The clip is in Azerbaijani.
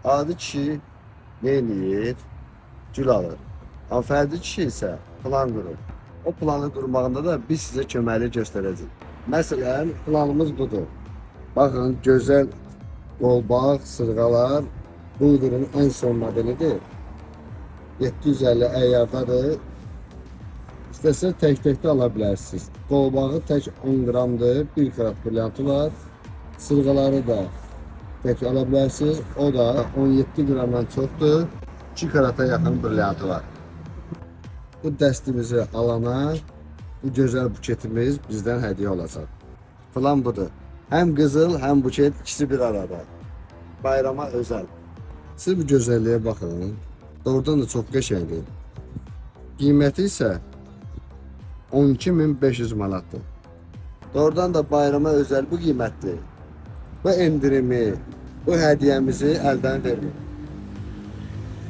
Adi kişi ne eləyir? Gül alır. Amma fərdi kişi isə plan qurur. O planı qurmağında da biz sizə köməklik göstərəcəyik. Məsələn, planımız budur. Baxın, gözəl qolbaq, sırğalar bu ürünün ən son modelidir. 750 əyyardadır. İstəsəz tək-tək də ala bilərsiniz. Qolbağı tək 10 qramdır, 1 karat brilliantı var. Sırğaları da tək ala bilərsiniz. O da 17 qramdan çoxdur, 2 karata yaxın brilliantı var. Bu dəstimizi alana bu gözəl buketimiz bizdən hədiyyə olacaq. Plan budur. Həm qızıl, həm buket ikisi bir arada. Bayrama özəl. Siz bu gözəlliyə baxın. Doğrudan da çox qəşəngdir. Qiyməti isə 12.500 manatdır. Doğrudan da bayrama özəl bu qiymətdir. Bu endirimi, bu hədiyyəmizi əldən verməyin.